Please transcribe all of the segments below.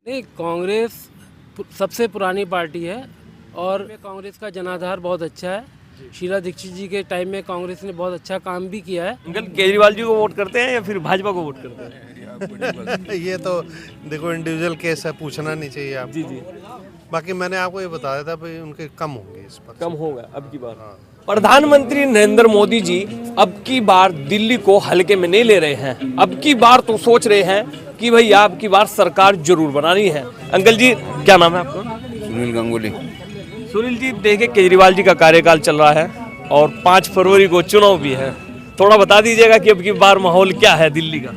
नहीं, कांग्रेस सबसे पुरानी पार्टी है और कांग्रेस का जनाधार बहुत अच्छा है। शीला दीक्षित जी के टाइम में कांग्रेस ने बहुत अच्छा काम भी किया है। अंकल केजरीवाल जी को वोट करते हैं या फिर भाजपा को वोट करते हैं? ये तो देखो इंडिविजुअल केस है, पूछना नहीं चाहिए आप। जी जी, बाकी मैंने आपको ये बताया था भाई उनके कम होंगे इस पर। कम होगा अब की बार। प्रधानमंत्री नरेंद्र मोदी जी अब की बार दिल्ली को हल्के में नहीं ले रहे हैं। अब की बार तो सोच रहे हैं कि भाई अब की बार सरकार जरूर बनानी है। अंकल जी क्या नाम है आपका? सुनील गांगुली। सुनील जी, देखिए केजरीवाल जी का कार्यकाल चल रहा है और 5 फरवरी को चुनाव भी है। थोड़ा बता दीजिएगा कि अब की बार माहौल क्या है दिल्ली का?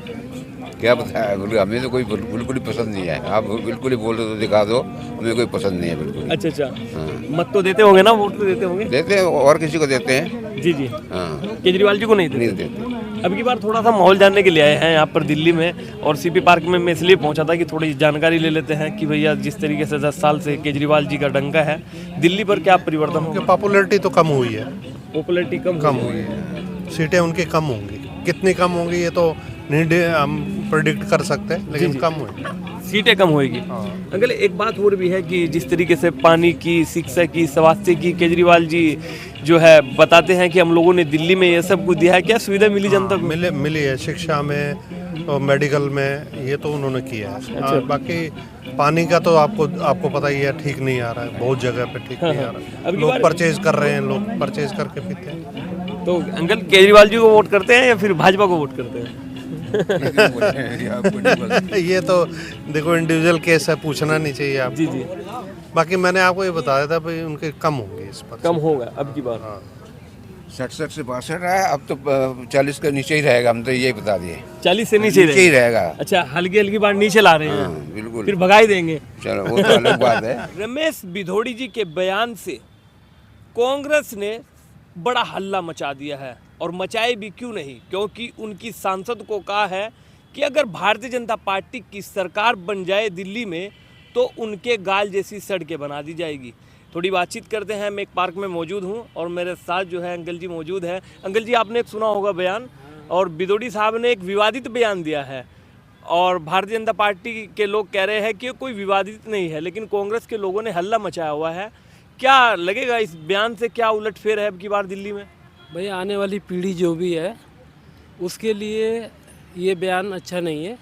क्या बताया, बिल्कुल हमें तो कोई बिल्कुल ही पसंद नहीं है। आप बिल्कुल ही बोल रहे तो दिखा दो, हमें कोई पसंद नहीं है बिल्कुल। अच्छा अच्छा, हाँ। मत तो देते होंगे ना, वोट तो देते होंगे? देते हैं और किसी को देते हैं। जी जी, हाँ, केजरीवाल जी को नहीं नहीं देते। देते। अब की बार थोड़ा सा माहौल जानने के लिए आए हैं यहाँ पर दिल्ली में, और सीपी पार्क में मैं इसलिए पहुंचा था कि थोड़ी जानकारी ले लेते हैं कि भैया जिस तरीके से 10 साल से केजरीवाल जी का डंका है, दिल्ली पर क्या परिवर्तन होगा? पॉपुलैरिटी तो कम हुई है, पॉपुलैरिटी कम हुई है। सीटें उनकी कम होंगी, कितनी कम होंगी ये तो नहीं हम प्रेडिक्ट कर सकते, लेकिन कम हुई। सीटें कम होगी। अंकल एक बात और भी है कि जिस तरीके से पानी की, शिक्षा की, स्वास्थ्य की केजरीवाल जी जो है बताते हैं कि हम लोगों ने दिल्ली में ये सब कुछ दिया है। क्या सुविधा मिली जनता को? मिली है, शिक्षा में और मेडिकल में, ये तो उन्होंने किया है। अच्छा। बाकी पानी का तो आपको पता ही है, ठीक नहीं आ रहा है, बहुत जगह पे ठीक नहीं आ रहा है। लोग परचेज कर रहे हैं, लोग परचेज करके पीते हैं। तो अंकल केजरीवाल जी को वोट करते हैं या फिर भाजपा को वोट करते हैं? ये तो देखो इंडिविजुअल केस है, पूछना नहीं चाहिए आप। जी जी, बाकी मैंने आपको ये बताया था भाई उनके कम होंगे इस पर। कम होगा अब की बार। 67 से 62 है, अब तो 40 के नीचे ही रहेगा। हम तो ये बता दिए, 40 से नीचे नीचे ही रहेगा। अच्छा, हल्की हल्की बार नीचे ला रहे हैं। हाँ, बिल्कुल। फिर भगा ही देंगे। चलो वो तो अलग बात है। रमेश बिधोड़ी जी के बयान से कांग्रेस ने बड़ा हल्ला मचा दिया है, और मचाए भी क्यों नहीं, क्योंकि उनकी सांसद को कहा है कि अगर भारतीय जनता पार्टी की सरकार बन जाए दिल्ली में तो उनके गाल जैसी सड़कें बना दी जाएगी। थोड़ी बातचीत करते हैं। मैं एक पार्क में मौजूद हूं और मेरे साथ जो है अंकल जी मौजूद है। अंकल जी, आपने एक सुना होगा बयान, और बिधोड़ी साहब ने एक विवादित बयान दिया है, और भारतीय जनता पार्टी के लोग कह रहे हैं कि कोई विवादित नहीं है, लेकिन कांग्रेस के लोगों ने हल्ला मचाया हुआ है। क्या लगेगा इस बयान से, क्या उलटफेर है अब की बार दिल्ली में? भाई आने वाली पीढ़ी जो भी है उसके लिए ये बयान अच्छा नहीं है,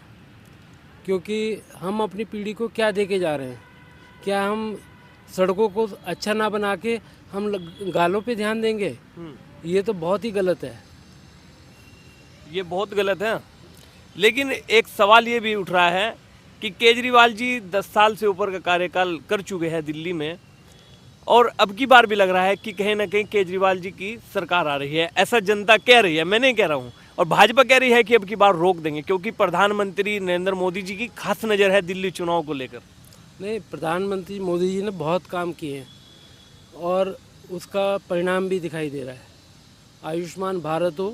क्योंकि हम अपनी पीढ़ी को क्या दे के जा रहे हैं? क्या हम सड़कों को अच्छा ना बना के हम गालों पे ध्यान देंगे? ये तो बहुत ही गलत है। ये बहुत गलत है। लेकिन एक सवाल ये भी उठ रहा है कि केजरीवाल जी 10 साल से ऊपर का कार्यकाल कर चुके हैं दिल्ली में, और अब की बार भी लग रहा है कि कहीं ना कहीं केजरीवाल जी की सरकार आ रही है, ऐसा जनता कह रही है, मैं नहीं कह रहा हूँ। और भाजपा कह रही है कि अब की बार रोक देंगे, क्योंकि प्रधानमंत्री नरेंद्र मोदी जी की खास नज़र है दिल्ली चुनाव को लेकर। नहीं, प्रधानमंत्री मोदी जी ने बहुत काम किए हैं और उसका परिणाम भी दिखाई दे रहा है। आयुष्मान भारत हो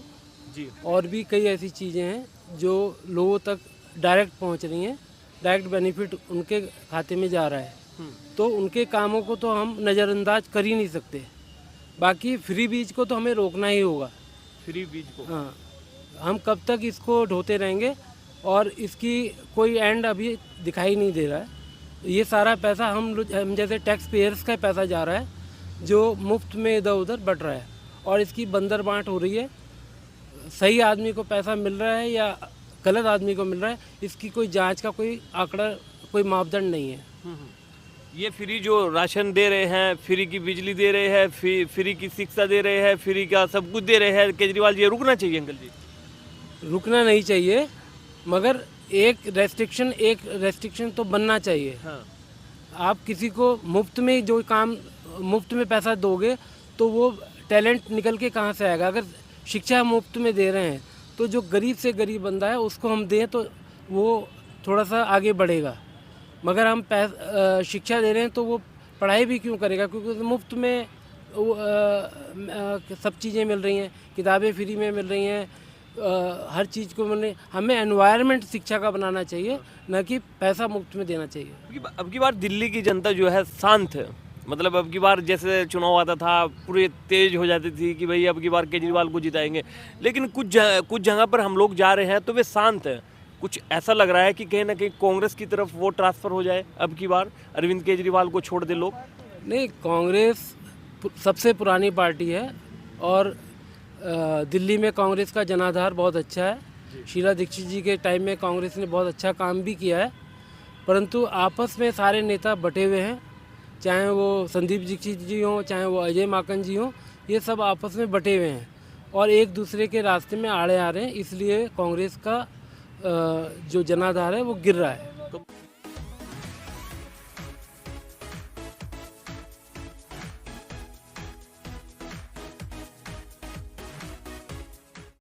जी, और भी कई ऐसी चीज़ें हैं जो लोगों तक डायरेक्ट पहुंच रही हैं, डायरेक्ट बेनिफिट उनके खाते में जा रहा है। तो उनके कामों को तो हम नज़रअंदाज कर ही नहीं सकते। बाकी फ्री बीज को तो हमें रोकना ही होगा। फ्री बीज को? हाँ, हम कब तक इसको ढोते रहेंगे, और इसकी कोई एंड अभी दिखाई नहीं दे रहा है। ये सारा पैसा हम जैसे टैक्स पेयर्स का पैसा जा रहा है, जो मुफ्त में इधर उधर बट रहा है, और इसकी बंदर बांट हो रही है। सही आदमी को पैसा मिल रहा है या गलत आदमी को मिल रहा है, इसकी कोई जांच का कोई आंकड़ा, कोई मापदंड नहीं है। ये फ्री जो राशन दे रहे हैं, फ्री की बिजली दे रहे हैं, फ्री की शिक्षा दे रहे हैं, फ्री का सब कुछ दे रहे हैं केजरीवाल जी, ये रुकना चाहिए अंकल जी? रुकना नहीं चाहिए, मगर एक रेस्ट्रिक्शन तो बनना चाहिए। हाँ। आप किसी को मुफ्त में जो काम, मुफ्त में पैसा दोगे तो वो टैलेंट निकल के कहाँ से आएगा? अगर शिक्षा मुफ्त में दे रहे हैं तो जो गरीब से गरीब बंदा है उसको हम दें तो वो थोड़ा सा आगे बढ़ेगा। मगर हम शिक्षा दे रहे हैं तो वो पढ़ाई भी क्यों करेगा? क्योंकि मुफ्त में सब चीज़ें मिल रही हैं, किताबें फ्री में मिल रही हैं, हर चीज़ को मिल। हमें एनवायरनमेंट शिक्षा का बनाना चाहिए, न कि पैसा मुफ्त में देना चाहिए। अब की बार दिल्ली की जनता जो है शांत है, मतलब अब की बार जैसे चुनाव आता था पूरे तेज हो जाती थी कि भाई अब की बार केजरीवाल को जिताएंगे, लेकिन कुछ जगह पर हम लोग जा रहे हैं तो वे शांत हैं। कुछ ऐसा लग रहा है कि कहीं ना कहीं कांग्रेस की तरफ वो ट्रांसफ़र हो जाए अब की बार, अरविंद केजरीवाल को छोड़ दे लोग? नहीं, कांग्रेस सबसे पुरानी पार्टी है और दिल्ली में कांग्रेस का जनाधार बहुत अच्छा है। शीला दीक्षित जी के टाइम में कांग्रेस ने बहुत अच्छा काम भी किया है, परंतु आपस में सारे नेता बटे हुए हैं, चाहे वो संदीप दीक्षित जी हों, चाहे वो अजय माकन जी हों, ये सब आपस में बटे हुए हैं और एक दूसरे के रास्ते में आड़े आ रहे हैं, इसलिए कांग्रेस का जो जनाधार है वो गिर रहा है।